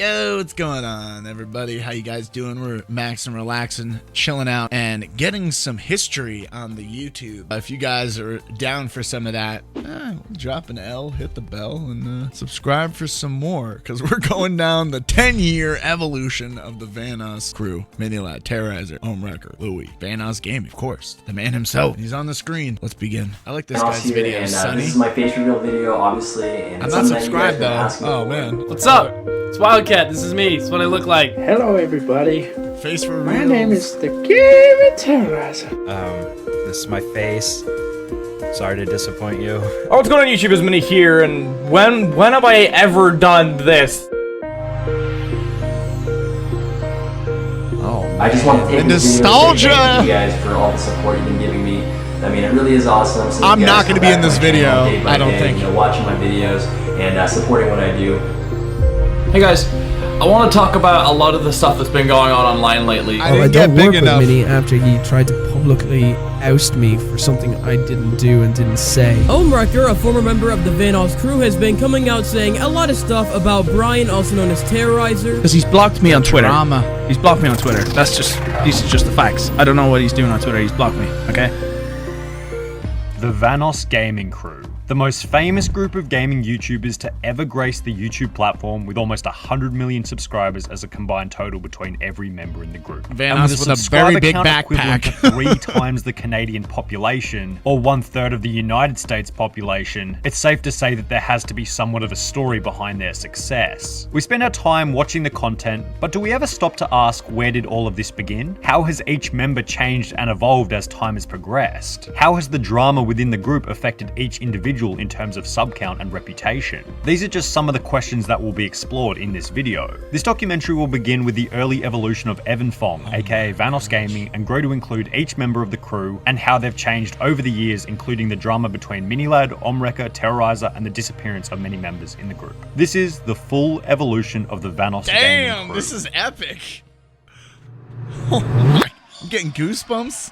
Yo, what's going on, everybody? How you guys doing? We're maxing, relaxing, chilling out, and getting some history on the YouTube. If you guys are down for some of that, drop an L, hit the bell, and subscribe for some more, because we're going down the 10-year evolution of the Vanoss crew. MiniLadd, Terroriser, Homewrecker, Louie, VanossGaming, of course, the man himself. He's on the screen. Let's begin. I like this guy's video, Sonny. This is my face reveal video, obviously. And I'm not subscribed, though. Oh, man. What's up? It's Wildcat. This is me. It's what I look like. Hello, everybody. Face for My name is the Game Terroriser. This is my face. Sorry to disappoint you. Oh, what's going on, YouTube? It's Mini here, and when have I ever done this? Oh, man. I just want to take the this nostalgia. Video to thank you guys for all the support you've been giving me. I mean, it really is awesome. So I'm not going to be in this video. I don't think. You know, watching my videos and supporting what I do. Hey guys, I want to talk about a lot of the stuff that's been going on online lately. I don't work with Mini after he tried to publicly oust me for something I didn't do and didn't say. Homewrecker, a former member of the Vanoss crew, has been coming out saying a lot of stuff about Brian, also known as Terroriser. Because he's blocked me on Twitter. Drama. He's blocked me on Twitter. These are just the facts. I don't know what he's doing on Twitter. He's blocked me, okay? The VanossGaming crew. The most famous group of gaming YouTubers to ever grace the YouTube platform, with almost 100 million subscribers as a combined total between every member in the group. Vanoss with a very big backpack. To 3 times the Canadian population, or 1/3 of the United States population, it's safe to say that there has to be somewhat of a story behind their success. We spend our time watching the content, but do we ever stop to ask, where did all of this begin? How has each member changed and evolved as time has progressed? How has the drama within the group affected each individual in terms of sub count and reputation? These are just some of the questions that will be explored in this video. This documentary will begin with the early evolution of Evan Fong, aka VanossGaming, and grow to include each member of the crew and how they've changed over the years, including the drama between MiniLadd, Homewrecker, Terroriser, and the disappearance of many members in the group. This is the full evolution of the VanossGaming crew. Damn, this is epic. Oh my, I'm getting goosebumps.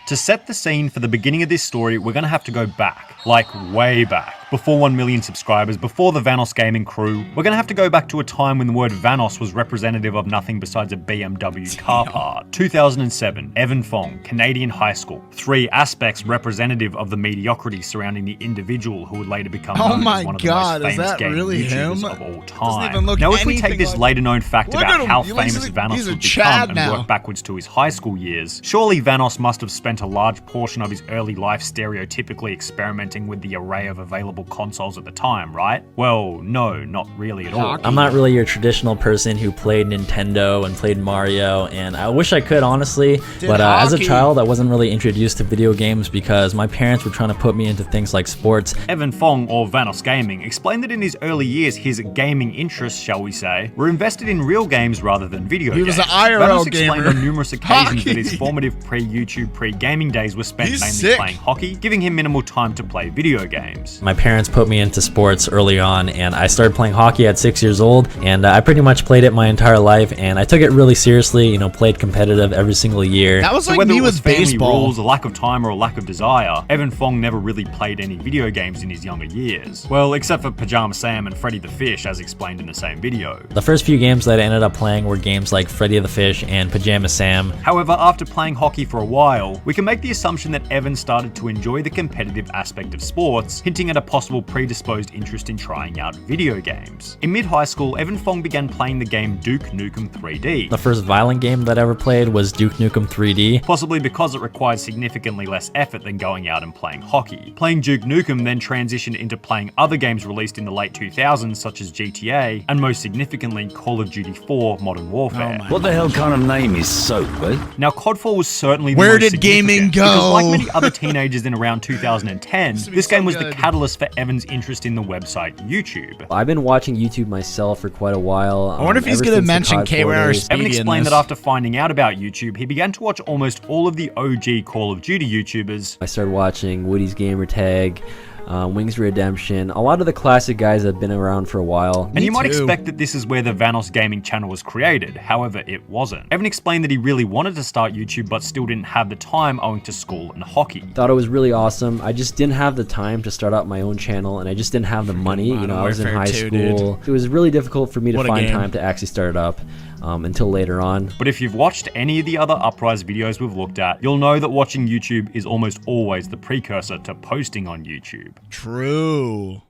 To set the scene for the beginning of this story, we're going to have to go back, like way back, before 1 million subscribers, before the VanossGaming crew. We're going to have to go back to a time when the word Vanoss was representative of nothing besides a BMW car part. 2007, Evan Fong, Canadian high school. 3 aspects representative of the mediocrity surrounding the individual who would later become known as one of the most famous gaming YouTubers of all time. Now, if we take this later known fact about how famous Vanoss would become and work backwards to his high school years, surely Vanoss must have spent a large portion of his early life stereotypically experimenting with the array of available consoles at the time, right? Well, no, not really at all. I'm not really your traditional person who played Nintendo and played Mario, and I wish I could, honestly, but as a child, I wasn't really introduced to video games because my parents were trying to put me into things like sports. Evan Fong, or VanossGaming, explained that in his early years, his gaming interests, shall we say, were invested in real games rather than video games. He was an IRL gamer. Explained on numerous occasions that his formative pre-YouTube, pre-gaming days were spent mainly playing hockey, giving him minimal time to play video games. My parents put me into sports early on, and I started playing hockey at 6 years old, and I pretty much played it my entire life, and I took it really seriously, you know, played competitive every single year. That was like whether me it was with family baseball. rules, a lack of time, or a lack of desire, Evan Fong never really played any video games in his younger years. Well, except for Pajama Sam and Freddy the Fish, as explained in the same video. The first few games that I ended up playing were games like Freddy the Fish and Pajama Sam. However, after playing hockey for a while, we can make the assumption that Evan started to enjoy the competitive aspect of sports, hinting at a possible predisposed interest in trying out video games. In mid-high school, Evan Fong began playing the game Duke Nukem 3D. The first violent game that I ever played was Duke Nukem 3D. Possibly because it required significantly less effort than going out and playing hockey. Playing Duke Nukem then transitioned into playing other games released in the late 2000s, such as GTA, and most significantly, Call of Duty 4 Modern Warfare. What the hell kind of name is SOAP, eh? Now, COD 4 was certainly the Where most did gaming go? Because like many other teenagers in around 2010, this game was the catalyst for Evan's interest in the website YouTube. I've been watching YouTube myself for quite a while. I wonder if he's going to mention KWR Speedy. Evan explained that after finding out about YouTube, he began to watch almost all of the OG Call of Duty YouTubers. I started watching Woody's Gamertag, Wings Redemption, a lot of the classic guys that have been around for a while. And you might expect that this is where the VanossGaming channel was created, however it wasn't. Evan explained that he really wanted to start YouTube but still didn't have the time owing to school and hockey. Thought it was really awesome. I just didn't have the time to start out my own channel, and I just didn't have the money. You know, I was in high school. It was really difficult for me to find time to actually start it up until later on. But if you've watched any of the other Uprise videos we've looked at, you'll know that watching YouTube is almost always the precursor to posting on YouTube. True.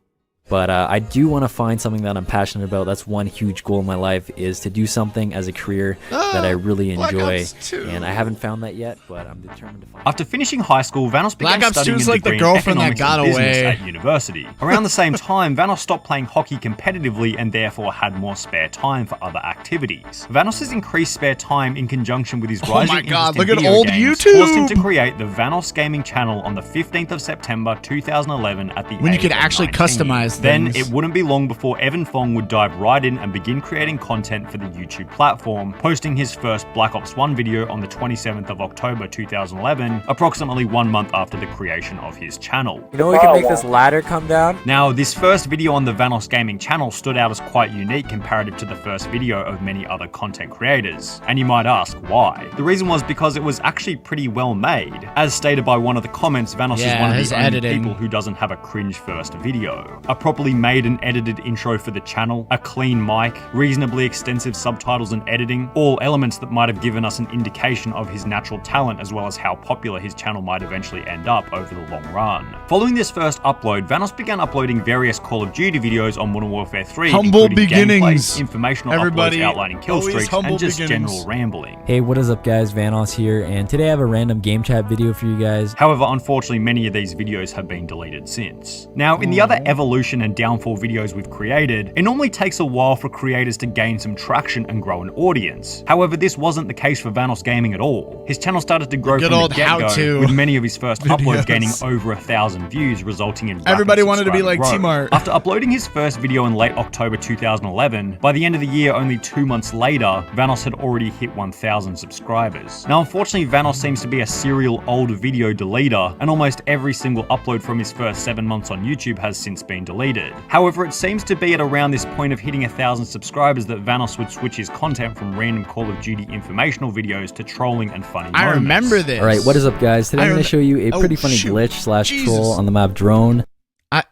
But I do want to find something that I'm passionate about. That's one huge goal in my life, is to do something as a career that I really enjoy. And I haven't found that yet, but I'm determined to find it. After finishing high school, Vanoss began studying a degree in economics and business at university. Around the same time, Vanoss stopped playing hockey competitively and therefore had more spare time for other activities. Vanoss's increased spare time in conjunction with his rising interest in video games caused him to create the VanossGaming channel on the 15th of September 2011 at the when you could actually customize Then it wouldn't be long before Evan Fong would dive right in and begin creating content for the YouTube platform, posting his first Black Ops 1 video on the 27th of October 2011, approximately 1 month after the creation of his channel. You know we can make this ladder come down? Now, this first video on the VanossGaming channel stood out as quite unique comparative to the first video of many other content creators. And you might ask, why? The reason was because it was actually pretty well made. As stated by one of the comments, Vanoss is one of the only people who doesn't have a cringe first video. A properly made and edited intro for the channel, a clean mic, reasonably extensive subtitles and editing, all elements that might have given us an indication of his natural talent as well as how popular his channel might eventually end up over the long run. Following this first upload, Vanoss began uploading various Call of Duty videos on Modern Warfare 3, humble including beginnings, gameplay, informational uploads outlining kill streaks, and just general rambling. Hey, what is up guys, Vanoss here, and today I have a random game chat video for you guys. However, unfortunately many of these videos have been deleted since. Now, in the other evolution and downfall videos we've created, it normally takes a while for creators to gain some traction and grow an audience. However, this wasn't the case for VanossGaming at all. His channel started to grow from the get-go, with many of his first uploads gaining over 1,000 views, resulting in everybody wanted to be like T-Mart. After uploading his first video in late October 2011, by the end of the year, only 2 months later, Vanoss had already hit 1,000 subscribers. Now, unfortunately, Vanoss seems to be a serial old video deleter, and almost every single upload from his first 7 months on YouTube has since been deleted. However, it seems to be at around this point of hitting 1,000 subscribers that Vanoss would switch his content from random Call of Duty informational videos to trolling and funny moments. I remember this. Alright, what is up guys? Today I'm going to show you a pretty funny glitch / troll on the map Drone.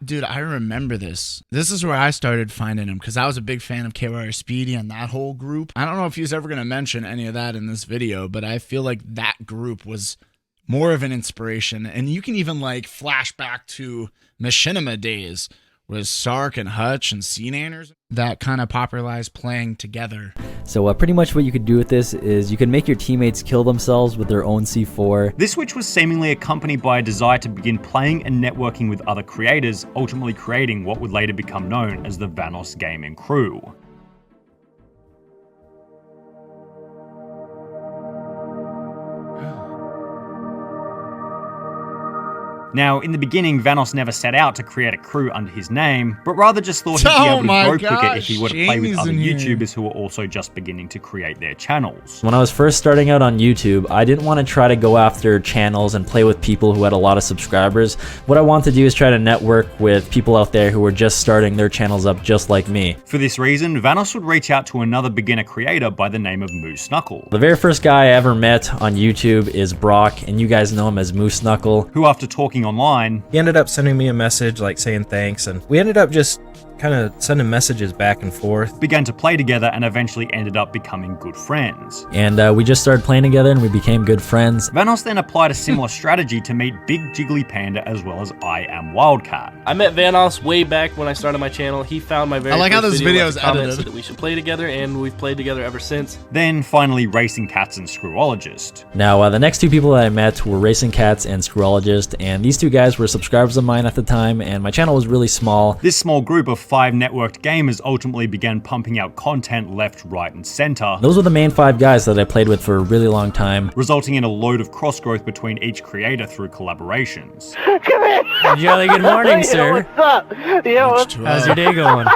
Dude, I remember this. This is where I started finding him, because I was a big fan of KYR Speedy and that whole group. I don't know if he's ever going to mention any of that in this video, but I feel like that group was more of an inspiration. And you can even like flash back to Machinima days with Sark and Hutch and C-Nanners that kind of popularized playing together. So pretty much what you could do with this is you can make your teammates kill themselves with their own C4. This switch was seemingly accompanied by a desire to begin playing and networking with other creators, ultimately creating what would later become known as the VanossGaming crew. Now, in the beginning, Vanoss never set out to create a crew under his name, but rather just thought he'd be able to grow quicker if he were to play with other YouTubers who were also just beginning to create their channels. When I was first starting out on YouTube, I didn't want to try to go after channels and play with people who had a lot of subscribers. What I wanted to do is try to network with people out there who were just starting their channels up just like me. For this reason, Vanoss would reach out to another beginner creator by the name of Moose Knuckle. The very first guy I ever met on YouTube is Brock, and you guys know him as Moose Knuckle, who after talking online, he ended up sending me a message like saying thanks, and we ended up just kind of sending messages back and forth. Began to play together and eventually ended up becoming good friends. And we just started playing together and we became good friends. Vanoss then applied a similar strategy to meet Big Jiggly Panda as well as I Am Wildcat. I met Vanoss way back when I started my channel. He found my very first video is edited. said that we should play together, and we've played together ever since. Then finally Racing Cats and Screwologist. Now the next two people that I met were Racing Cats and Screwologist, and these two guys were subscribers of mine at the time, and my channel was really small. This small group of 5 networked gamers ultimately began pumping out content left, right, and center. Those were the main 5 guys that I played with for a really long time, resulting in a load of cross growth between each creator through collaborations. Come here! Jolly good morning, sir. What's up? Yeah, How's your day going?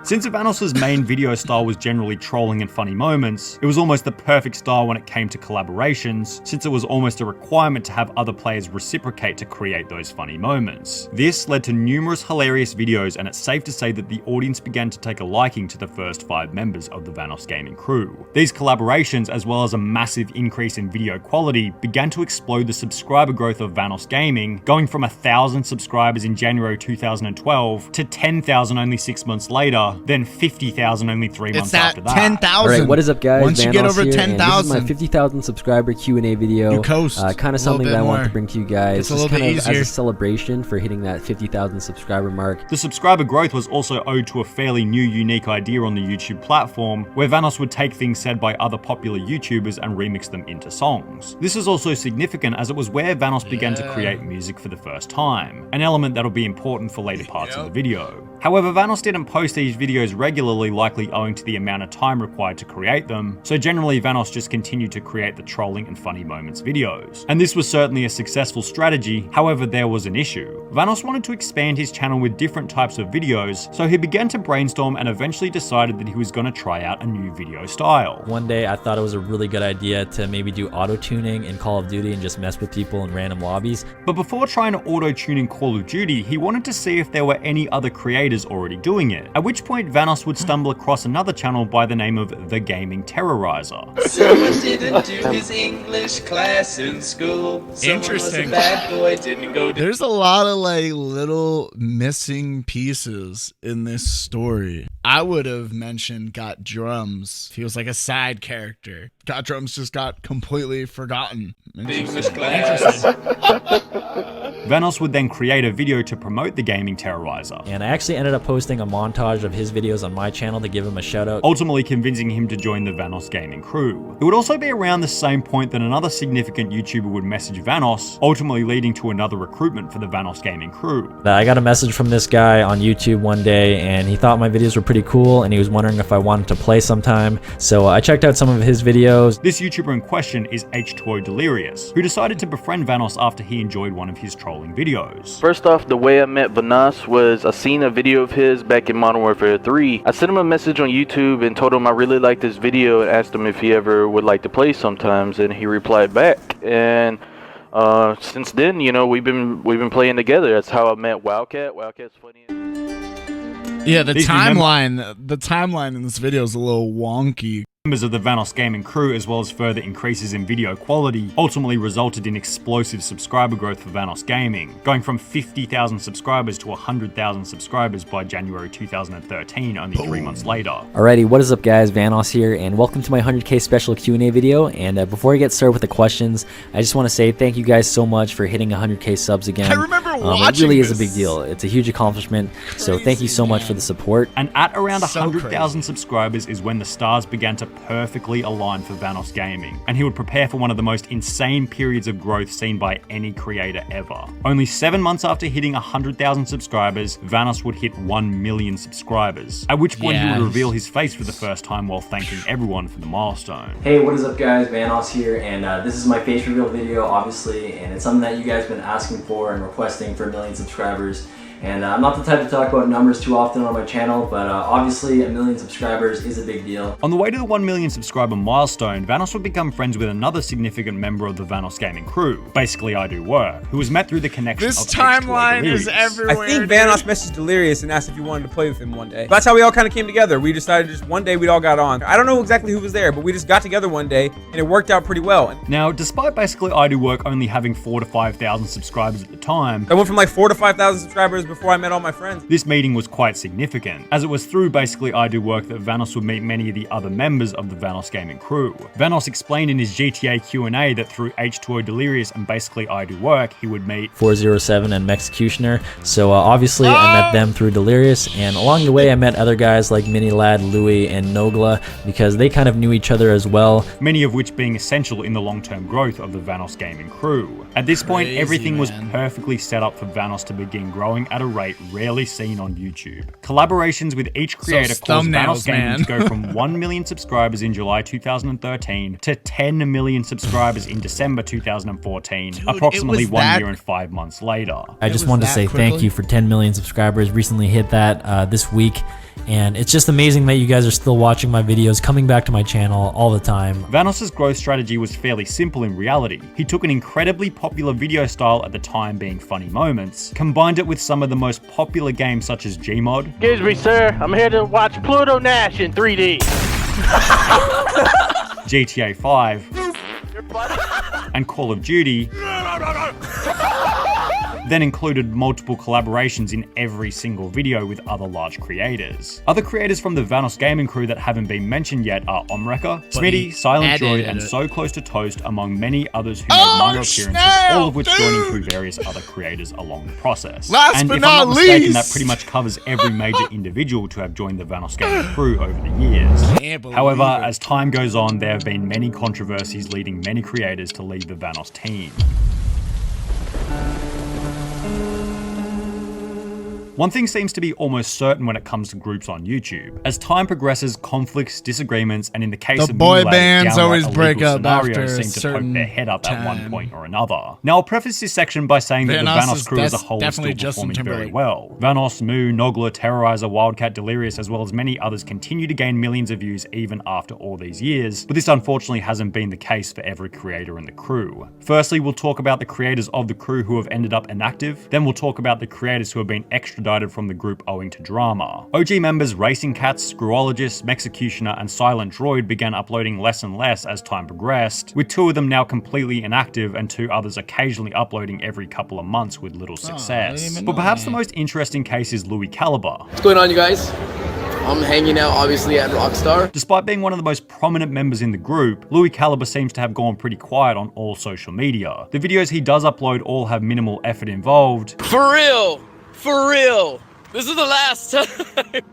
Since Vanoss's main video style was generally trolling and funny moments, it was almost the perfect style when it came to collaborations, since it was almost a requirement to have other players reciprocate to create those funny moments. This led to numerous hilarious videos, and it's safe to say that the audience began to take a liking to the first 5 members of the VanossGaming crew. These collaborations, as well as a massive increase in video quality, began to explode the subscriber growth of VanossGaming, going from 1,000 subscribers in January 2012 to 10,000 only 6 months later, then 50,000 only 3 months after that. 10,000. Alright, what is up guys? Once you get over 10,000. This is my 10,000. 50,000 subscriber Q&A video. Kind of something that I want to bring to you guys. Just kind of as a celebration for hitting that 50,000 subscriber mark. The subscriber growth was also owed to a fairly new, unique idea on the YouTube platform, where Vanoss would take things said by other popular YouTubers and remix them into songs. This is also significant as it was where Vanoss began to create music for the first time, an element that'll be important for later parts of the video. However, Vanoss didn't post these videos regularly, likely owing to the amount of time required to create them, so generally Vanoss just continued to create the trolling and funny moments videos. And this was certainly a successful strategy, however there was an issue. Vanoss wanted to expand his channel with different types of videos, so he began to brainstorm and eventually decided that he was going to try out a new video style. One day I thought it was a really good idea to maybe do auto-tuning in Call of Duty and just mess with people in random lobbies. But before trying to auto-tune in Call of Duty, he wanted to see if there were any other creators already doing it, at which point Vanoss would stumble across another channel by the name of The Gaming Terroriser. Someone didn't do his English class in school. Interesting. Was a bad boy, didn't go to There's a lot of like little missing pieces in this story. I would have mentioned Got Drums. He was like a side character. Got Drums just got completely forgotten. English class. Vanoss would then create a video to promote the Gaming Terroriser. And I actually ended up posting a montage of his videos on my channel to give him a shout out, ultimately convincing him to join the VanossGaming crew. It would also be around the same point that another significant YouTuber would message Vanoss, ultimately leading to another recruitment for the VanossGaming crew. I got a message from this guy on YouTube one day, and he thought my videos were pretty cool, and he was wondering if I wanted to play sometime. So I checked out some of his videos. This YouTuber in question is H20 Delirious, who decided to befriend Vanoss after he enjoyed one of his trolling videos. First off, the way I met Vanoss was I seen a video of his back in Modern Warfare 3. I sent him a message on YouTube and told him I really liked this video and asked him if he ever would like to play sometimes, and he replied back. And since then, you know, we've been playing together. That's how I met Wildcat. Wildcat's funny. Yeah, the timeline in this video is a little wonky. Members of the VanossGaming crew, as well as further increases in video quality, ultimately resulted in explosive subscriber growth for VanossGaming, going from 50,000 subscribers to 100,000 subscribers by January 2013, only 3 months later. Alrighty, what is up guys, Vanoss here, and welcome to my 100k special Q&A video. And before I get started with the questions, I just want to say thank you guys so much for hitting 100k subs again. I remember watching It really this. is a big deal. It's a huge accomplishment, so thank you so much for the support. And at around 100,000 subscribers is when the stars began to perfectly align for VanossGaming, and he would prepare for one of the most insane periods of growth seen by any creator ever. Only 7 months after hitting 100,000 subscribers, Vanoss would hit 1 million subscribers, at which point he would reveal his face for the first time while thanking everyone for the milestone. Hey, what is up guys, Vanoss here, and this is my face reveal video, obviously, and it's something that you guys have been asking for and requesting for 1 million subscribers. And I'm not the type to talk about numbers too often on my channel, but obviously 1 million subscribers is a big deal. On the way to the 1 million subscriber milestone, Vanoss would become friends with another significant member of the VanossGaming crew, basically I Do Work, who was met through the connection of timeline is everywhere. I think Vanoss messaged Delirious and asked if he wanted to play with him one day. That's how we all kind of came together. We decided just one day we'd all got on. I don't know exactly who was there, but we just got together one day and it worked out pretty well. Now, despite basically I Do Work only having 4,000 to 5,000 subscribers at the time, I went from like 4,000 to 5,000 subscribers before I met all my friends. This meeting was quite significant, as it was through basically I Do Work that Vanoss would meet many of the other members of the VanossGaming crew. Vanoss explained in his GTA Q&A that through H20 Delirious and basically I Do Work, he would meet 407 and Executioner. So obviously I met them through Delirious, and along the way I met other guys like MiniLadd, Louis, and Nogla, because they kind of knew each other as well. Many of which being essential in the long-term growth of the VanossGaming crew. At this point, everything was perfectly set up for Vanoss to begin growing at a rate rarely seen on YouTube. Collaborations with each creator caused VanossGaming to go from 1 million subscribers in July 2013 to 10 million subscribers in December 2014, approximately 1 year and 5 months later. I just wanted to say thank you for 10 million subscribers. Recently hit that this week, and it's just amazing that you guys are still watching my videos, coming back to my channel all the time. Vanoss's growth strategy was fairly simple in reality. He took an incredibly popular video style at the time being funny moments, combined it with some of the most popular games such as Gmod. Excuse me, sir. I'm here to watch Pluto Nash in 3D. GTA 5, and Call of Duty, then included multiple collaborations in every single video with other large creators. Other creators from the VanossGaming crew that haven't been mentioned yet are Omreka, Smitty, Silent Droid, and SoCloseToToast, among many others who made minor appearances, all of which joining through various other creators along the process. Last but not mistaken, least, that pretty much covers every major individual to have joined the VanossGaming crew over the years. However, as time goes on, there have been many controversies leading many creators to leave the Vanoss team. One thing seems to be almost certain when it comes to groups on YouTube. As time progresses, conflicts, disagreements, and in the case of boy MiniLadd, bands always downright break illegal up after scenarios a seem to certain poke their head up time. at one point or another. Now, I'll preface this section by saying that the Vanoss crew as a whole is still performing very well. Vanoss, Moo, Nogla, Terroriser, Wildcat, Delirious, as well as many others continue to gain millions of views even after all these years, but this unfortunately hasn't been the case for every creator in the crew. Firstly, we'll talk about the creators of the crew who have ended up inactive, then we'll talk about the creators who have been extradited from the group owing to drama. OG members Racing Cats, Screwologist, Mexecutioner, and Silent Droid began uploading less and less as time progressed, with 2 of them now completely inactive and 2 others occasionally uploading every couple of months with little success. But perhaps the most interesting case is Louis Caliber. What's going on, you guys? I'm hanging out obviously at Rockstar. Despite being one of the most prominent members in the group, Louis Caliber seems to have gone pretty quiet on all social media. The videos he does upload all have minimal effort involved. For real! For real! This is the last time!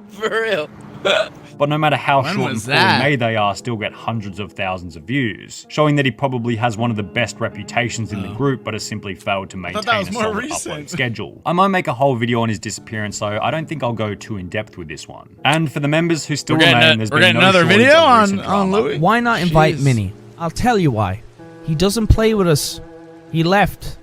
For real. But no matter how When short was and poorly that? made they are, still get hundreds of thousands of views, showing that he probably has one of the best reputations in the group, but has simply failed to maintain a solid upload schedule. I might make a whole video on his disappearance, so I don't think I'll go too in depth with this one. And for the members who still remain, there's been no another shortage video of recent on drama. Louis. Why not invite Mini? I'll tell you why. He doesn't play with us. He left.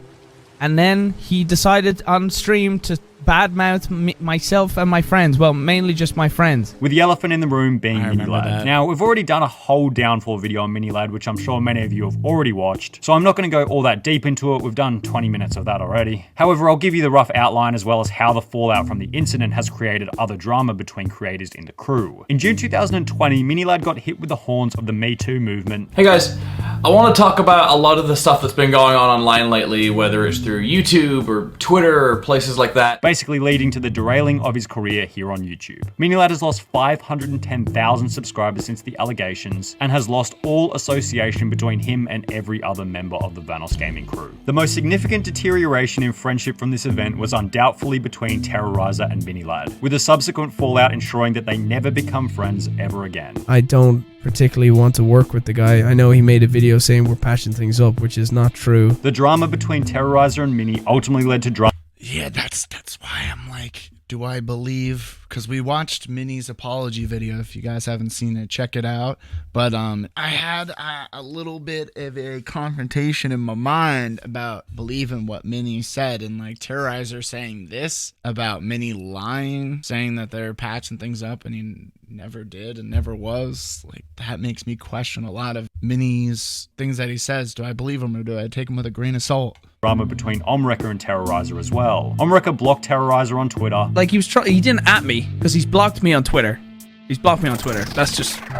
And then he decided on stream to badmouth myself and my friends. Well, mainly just my friends. With the elephant in the room being MiniLadd. that. Now, we've already done a whole downfall video on MiniLadd, which I'm sure many of you have already watched, so I'm not going to go all that deep into it. We've done 20 minutes of that already. However, I'll give you the rough outline as well as how the fallout from the incident has created other drama between creators in the crew. In June 2020, MiniLadd got hit with the horns of the Me Too movement. Hey guys, I want to talk about a lot of the stuff that's been going on online lately, whether it's through YouTube or Twitter or places like that. Basically leading to the derailing of his career here on YouTube. MiniLadd has lost 510,000 subscribers since the allegations and has lost all association between him and every other member of the VanossGaming crew. The most significant deterioration in friendship from this event was undoubtedly between Terroriser and MiniLadd, with a subsequent fallout ensuring that they never become friends ever again. I don't particularly want to work with the guy. I know he made a video saying we're patching things up, which is not true. The drama between Terroriser and Mini ultimately led to drama. Yeah, that's why I'm like, do I believe? Because we watched Mini's apology video. If you guys haven't seen it, check it out. But I had a little bit of a confrontation in my mind about believing what Mini said, and like Terroriser saying this about Mini lying, saying that they're patching things up, and he never did and never was. Like, that makes me question a lot of Mini's things that he says. Do I believe him or do I take him with a grain of salt? Drama between Omreka and Terroriser as well. Omreka blocked Terroriser on Twitter. Like, he didn't at me because he's blocked me on Twitter. He's blocked me on Twitter.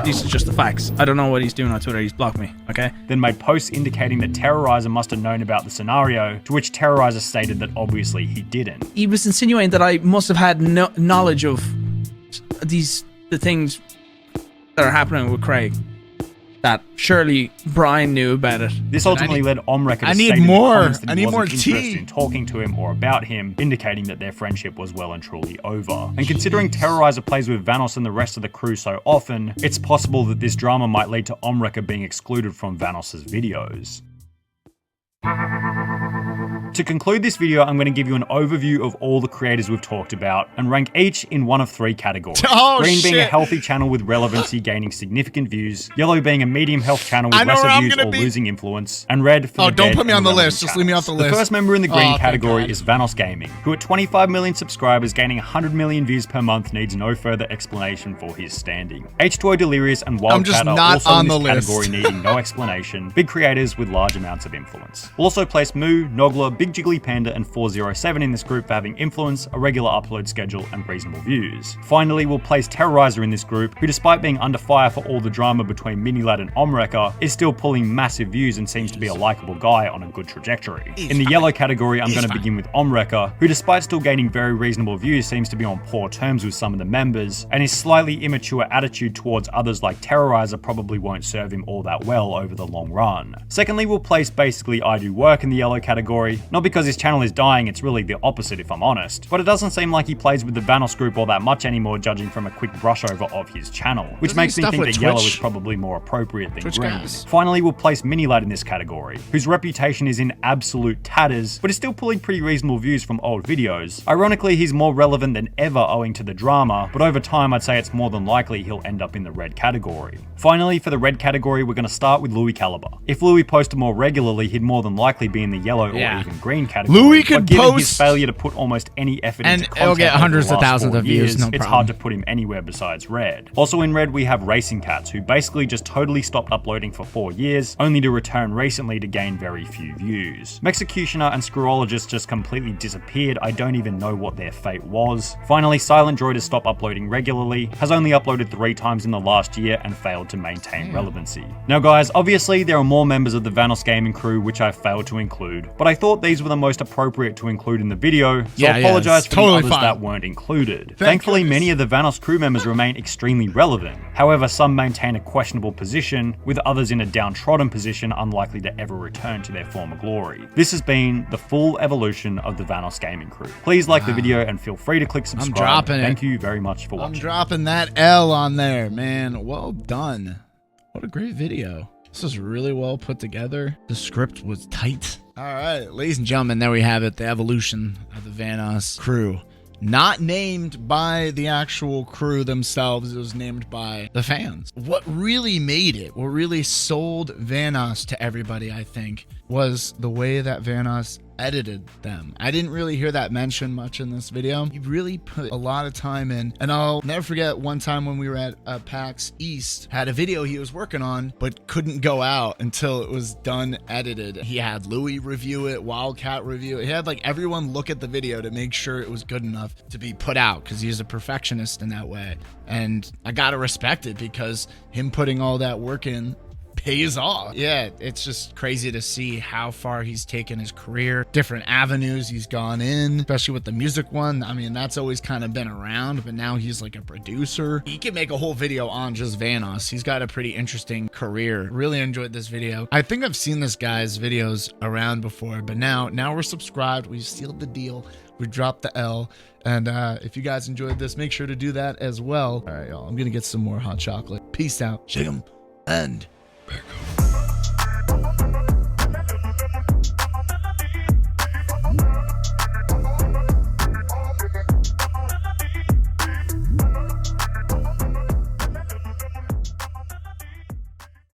These are just the facts. I don't know what he's doing on Twitter. He's blocked me, okay? Then made posts indicating that Terroriser must have known about the scenario, to which Terroriser stated that obviously he didn't. He was insinuating that I must have had no knowledge of the things that are happening with Craig. That surely Brian knew about it. This ultimately led Omreka to I need state in the more. comments that I he need wasn't more interested tea. in talking to him or about him, indicating that their friendship was well and truly over. And considering Terroriser plays with Vanoss and the rest of the crew so often, it's possible that this drama might lead to Omreka being excluded from Vanoss's videos. To conclude this video, I'm going to give you an overview of all the creators we've talked about and rank each in one of 3 categories. Green being a healthy channel with relevancy gaining significant views, yellow being a medium health channel with lesser views or losing influence, and red for the don't put me on the list, just leave me off the list. The first member in the green category is VanossGaming, who at 25 million subscribers gaining 100 million views per month needs no further explanation for his standing. H20 Delirious and Wildcat are also in this category needing no explanation, big creators with large amounts of influence. We'll also place Moo, Nogla, Big Jiggly Panda and 407 in this group for having influence, a regular upload schedule and reasonable views. Finally, we'll place Terroriser in this group, who despite being under fire for all the drama between MiniLadd and Omreka, is still pulling massive views and seems to be a likable guy on a good trajectory. In the yellow category, I'm going to begin with Omreka, who despite still gaining very reasonable views seems to be on poor terms with some of the members, and his slightly immature attitude towards others like Terroriser probably won't serve him all that well over the long run. Secondly, we'll place basically I Do Work in the yellow category, not because his channel is dying, it's really the opposite if I'm honest, but it doesn't seem like he plays with the Vanoss group all that much anymore judging from a quick brush over of his channel, which makes me think that yellow is probably more appropriate than green. Finally, we'll place MiniLadd in this category, whose reputation is in absolute tatters, but is still pulling pretty reasonable views from old videos. Ironically, he's more relevant than ever owing to the drama, but over time I'd say it's more than likely he'll end up in the red category. Finally, for the red category, we're going to start with Louis Caliber. If Louis posted more regularly, he'd more than likely be in the yellow or even green category. Louis could given post his failure to put almost any effort into content, it'll get hundreds of thousands of views, no it's problem. hard to put him anywhere besides red. Also in red, we have Racing Cats, who basically just totally stopped uploading for 4 years, only to return recently to gain very few views. Mexecutioner and Screwologist just completely disappeared. I don't even know what their fate was. Finally, Silent Droid has stopped uploading regularly, has only uploaded 3 times in the last year and failed to maintain relevancy. Now guys, obviously there are more members of the VanossGaming crew which I failed to include, but I thought these were the most appropriate to include in the video, so I apologize for the others that weren't included. Thankfully, many of the Vanoss crew members remain extremely relevant. However, some maintain a questionable position, with others in a downtrodden position unlikely to ever return to their former glory. This has been the full evolution of the VanossGaming crew. Please like the video and feel free to click subscribe. I'm dropping it. Thank you very much for watching. I'm dropping that L on there, man. Well done. What a great video. This is really well put together. The script was tight. All right, ladies and gentlemen, there we have it. The evolution of the Vanoss crew. Not named by the actual crew themselves, it was named by the fans. What really made it, what really sold Vanoss to everybody, I think, was the way that Vanoss edited them. I didn't really hear that mentioned much in this video. He really put a lot of time in, and I'll never forget one time when we were at PAX East, had a video he was working on, but couldn't go out until it was done edited. He had Louis review it, Wildcat review it. He had like everyone look at the video to make sure it was good enough to be put out, because he's a perfectionist in that way. And I gotta respect it, because him putting all that work in pays off. Yeah, it's just crazy to see how far he's taken his career, different avenues he's gone in, especially with the music one. I mean, that's always kind of been around, but now he's like a producer. He can make a whole video on just Vanoss. He's got a pretty interesting career. Really enjoyed this video. I think I've seen this guy's videos around before, but now we're subscribed. We've sealed the deal. We dropped the L. And if you guys enjoyed this, make sure to do that as well. All right, y'all. I'm going to get some more hot chocolate. Peace out. Shake 'em and back up.